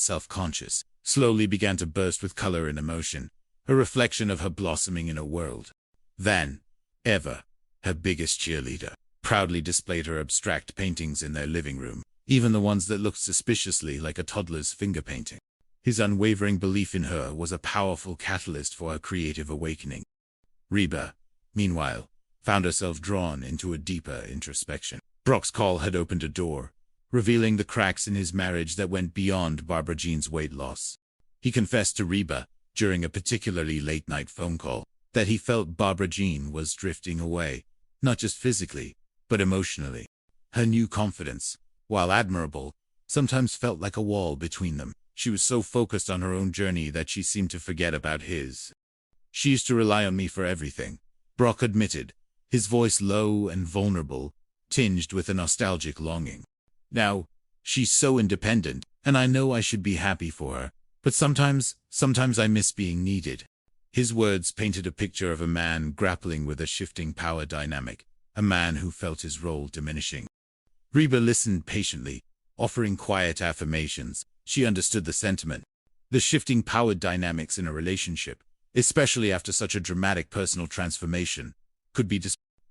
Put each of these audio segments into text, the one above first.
self-conscious, slowly began to burst with color and emotion, a reflection of her blossoming inner world. Then, Eva, her biggest cheerleader, proudly displayed her abstract paintings in their living room, even the ones that looked suspiciously like a toddler's finger painting. His unwavering belief in her was a powerful catalyst for her creative awakening. Reba, meanwhile, found herself drawn into a deeper introspection. Brock's call had opened a door, revealing the cracks in his marriage that went beyond Barbara Jean's weight loss. He confessed to Reba, during a particularly late-night phone call, that he felt Barbara Jean was drifting away, not just physically, but emotionally. Her new confidence, while admirable, sometimes felt like a wall between them. She was so focused on her own journey that she seemed to forget about his. "She used to rely on me for everything," Brock admitted, his voice low and vulnerable, tinged with a nostalgic longing. "Now, she's so independent, and I know I should be happy for her, but sometimes I miss being needed." His words painted a picture of a man grappling with a shifting power dynamic, a man who felt his role diminishing. Reba listened patiently, offering quiet affirmations. She understood the sentiment. The shifting power dynamics in a relationship, especially after such a dramatic personal transformation, could be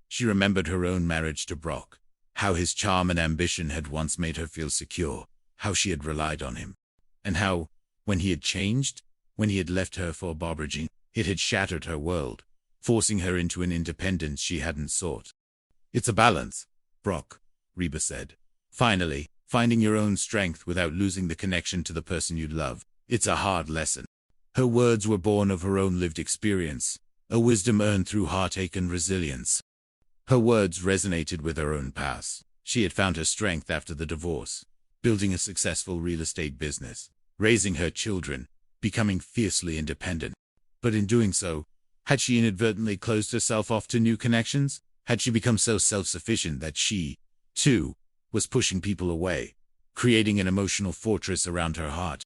She remembered her own marriage to Brock, how his charm and ambition had once made her feel secure, how she had relied on him, and how, when he had changed, when he had left her for Barbara Jean, it had shattered her world, forcing her into an independence she hadn't sought. "It's a balance, Brock," Reba said. "Finally, finding your own strength without losing the connection to the person you love. It's a hard lesson." Her words were born of her own lived experience, a wisdom earned through heartache and resilience. Her words resonated with her own past. She had found her strength after the divorce, building a successful real estate business, raising her children, becoming fiercely independent. But in doing so, had she inadvertently closed herself off to new connections? Had she become so self-sufficient that she, too, was pushing people away, creating an emotional fortress around her heart?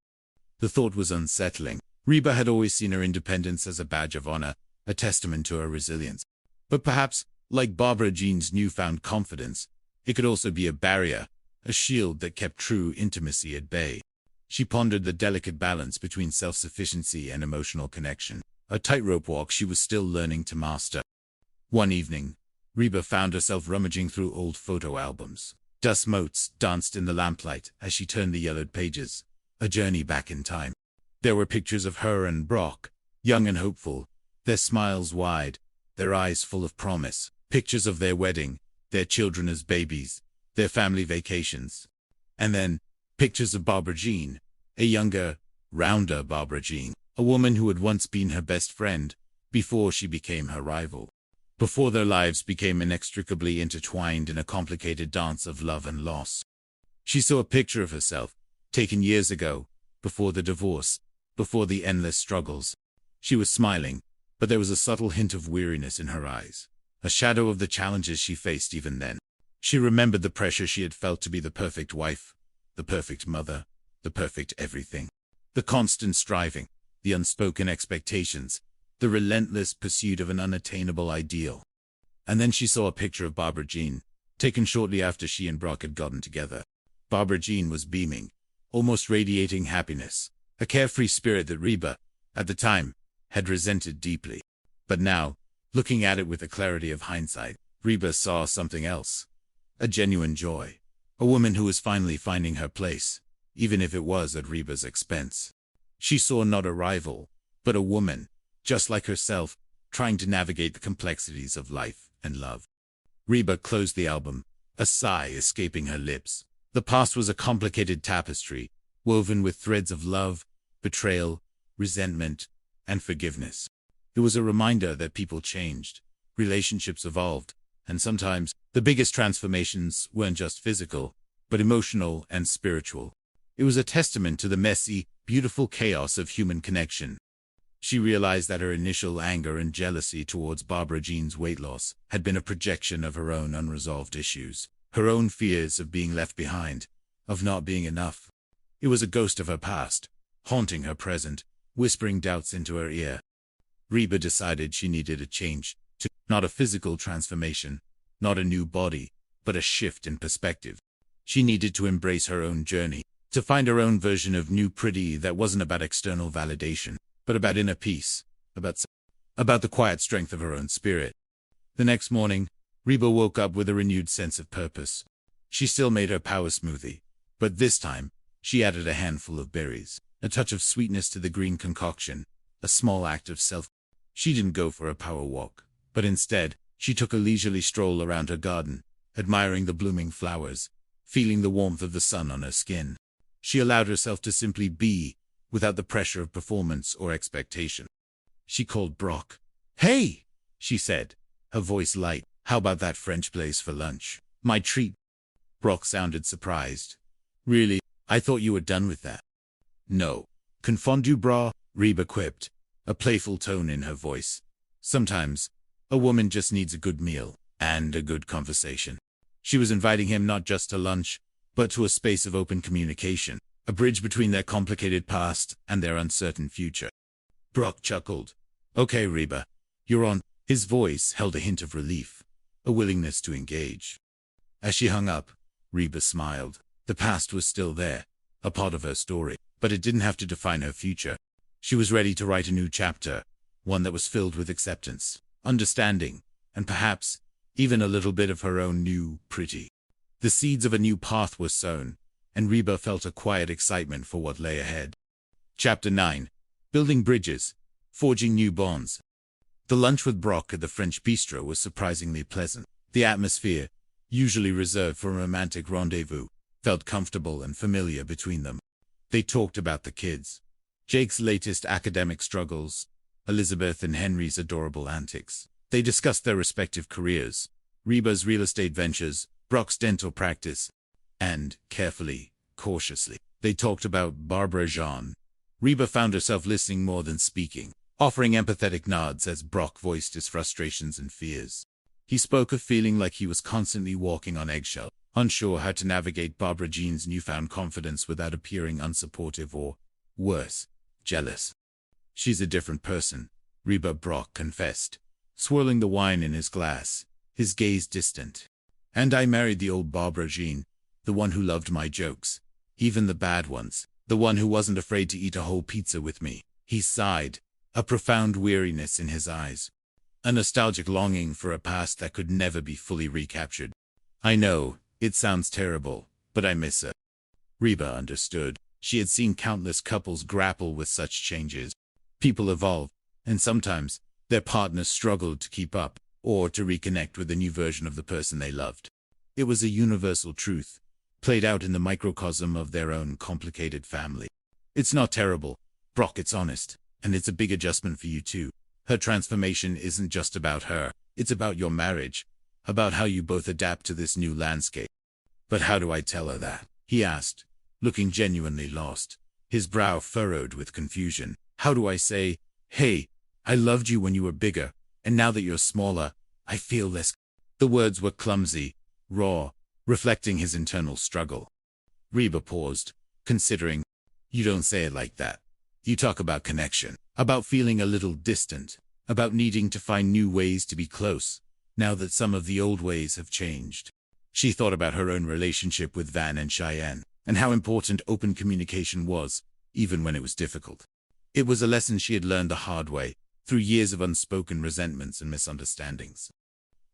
The thought was unsettling. Reba had always seen her independence as a badge of honor, a testament to her resilience. But perhaps, like Barbara Jean's newfound confidence, it could also be a barrier, a shield that kept true intimacy at bay. She pondered the delicate balance between self-sufficiency and emotional connection, a tightrope walk she was still learning to master. One evening, Reba found herself rummaging through old photo albums. Dust motes danced in the lamplight as she turned the yellowed pages, a journey back in time. There were pictures of her and Brock, young and hopeful, their smiles wide, their eyes full of promise, pictures of their wedding, their children as babies, their family vacations. And then, pictures of Barbara Jean, a younger, rounder Barbara Jean, a woman who had once been her best friend, before she became her rival. Before their lives became inextricably intertwined in a complicated dance of love and loss. She saw a picture of herself, taken years ago, before the divorce, before the endless struggles. She was smiling, but there was a subtle hint of weariness in her eyes, a shadow of the challenges she faced even then. She remembered the pressure she had felt to be the perfect wife, the perfect mother, the perfect everything. The constant striving, the unspoken expectations, the relentless pursuit of an unattainable ideal. And then she saw a picture of Barbara Jean, taken shortly after she and Brock had gotten together. Barbara Jean was beaming, almost radiating happiness, a carefree spirit that Reba, at the time, had resented deeply. But now, looking at it with the clarity of hindsight, Reba saw something else. A genuine joy. A woman who was finally finding her place, even if it was at Reba's expense. She saw not a rival, but a woman, just like herself, trying to navigate the complexities of life and love. Reba closed the album, a sigh escaping her lips. The past was a complicated tapestry, woven with threads of love, betrayal, resentment, and forgiveness. It was a reminder that people changed, relationships evolved, and sometimes the biggest transformations weren't just physical, but emotional and spiritual. It was a testament to the messy, beautiful chaos of human connection. She realized that her initial anger and jealousy towards Barbara Jean's weight loss had been a projection of her own unresolved issues, her own fears of being left behind, of not being enough. It was a ghost of her past, haunting her present, whispering doubts into her ear. Reba decided she needed a change, not a physical transformation, not a new body, but a shift in perspective. She needed to embrace her own journey, To find her own version of new pretty that wasn't about external validation, but about inner peace, about the quiet strength of her own spirit. The next morning, Reba woke up with a renewed sense of purpose. She still made her power smoothie, but this time, she added a handful of berries, a touch of sweetness to the green concoction, a small act of self. She didn't go for a power walk, but instead, she took a leisurely stroll around her garden, admiring the blooming flowers, feeling the warmth of the sun on her skin. She allowed herself to simply be, without the pressure of performance or expectation. She called Brock. "Hey," she said, her voice light. "How about that French place for lunch? My treat." Brock sounded surprised. "Really? I thought you were done with that." "No. Confondu bras," Reba quipped, a playful tone in her voice. Sometimes, a woman just needs a good meal and a good conversation. She was inviting him not just to lunch, but to a space of open communication, a bridge between their complicated past and their uncertain future. Brock chuckled. "Okay, Reba, you're on." His voice held a hint of relief, a willingness to engage. As she hung up, Reba smiled. The past was still there, a part of her story, but it didn't have to define her future. She was ready to write a new chapter, one that was filled with acceptance, understanding, and perhaps even a little bit of her own new pretty. The seeds of a new path were sown, and Reba felt a quiet excitement for what lay ahead. Chapter 9. Building Bridges, Forging New Bonds. The lunch with Brock at the French bistro was surprisingly pleasant. The atmosphere, usually reserved for a romantic rendezvous, felt comfortable and familiar between them. They talked about the kids, Jake's latest academic struggles, Elizabeth and Henry's adorable antics. They discussed their respective careers, Reba's real estate ventures, Brock's dental practice, and, carefully, cautiously, they talked about Barbara Jean. Reba found herself listening more than speaking, offering empathetic nods as Brock voiced his frustrations and fears. He spoke of feeling like he was constantly walking on eggshells, unsure how to navigate Barbara Jean's newfound confidence without appearing unsupportive or, worse, jealous. "She's a different person," Reba, Brock confessed, swirling the wine in his glass, his gaze distant. "And I married the old Barbara Jean, the one who loved my jokes, even the bad ones, the one who wasn't afraid to eat a whole pizza with me." He sighed, a profound weariness in his eyes, a nostalgic longing for a past that could never be fully recaptured. "I know, it sounds terrible, but I miss her." Reba understood. She had seen countless couples grapple with such changes. People evolve, and sometimes, their partners struggled to keep up, or to reconnect with a new version of the person they loved. It was a universal truth, played out in the microcosm of their own complicated family. "It's not terrible, Brock, it's honest, and it's a big adjustment for you too. Her transformation isn't just about her, it's about your marriage, about how you both adapt to this new landscape." "But how do I tell her that?" he asked, looking genuinely lost, his brow furrowed with confusion. "How do I say, hey, I loved you when you were bigger, and now that you're smaller, I feel less?" The words were clumsy, raw, reflecting his internal struggle. Reba paused, considering. "You don't say it like that. You talk about connection, about feeling a little distant, about needing to find new ways to be close, now that some of the old ways have changed." She thought about her own relationship with Van and Cheyenne, and how important open communication was, even when it was difficult. It was a lesson she had learned the hard way, through years of unspoken resentments and misunderstandings.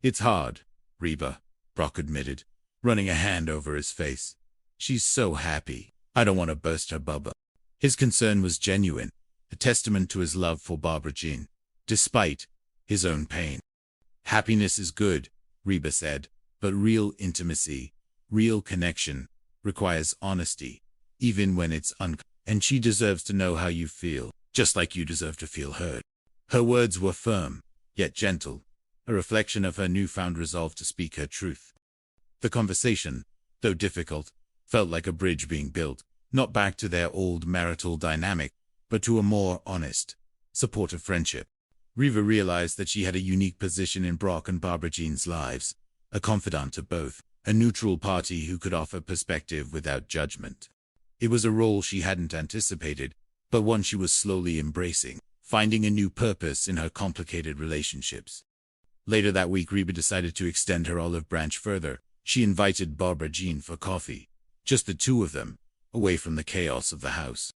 "It's hard, Reba," Brock admitted, running a hand over his face. "She's so happy. I don't want to burst her bubble." His concern was genuine, a testament to his love for Barbara Jean, despite his own pain. "Happiness is good," Reba said, "but real intimacy, real connection, requires honesty, even when it's and she deserves to know how you feel, just like you deserve to feel heard." Her words were firm, yet gentle, a reflection of her newfound resolve to speak her truth. The conversation, though difficult, felt like a bridge being built, not back to their old marital dynamic, but to a more honest, supportive friendship. Reba realized that she had a unique position in Brock and Barbara Jean's lives, a confidant to both, a neutral party who could offer perspective without judgment. It was a role she hadn't anticipated, but one she was slowly embracing, finding a new purpose in her complicated relationships. Later that week, Reba decided to extend her olive branch further. She invited Barbara Jean for coffee, just the two of them, away from the chaos of the house.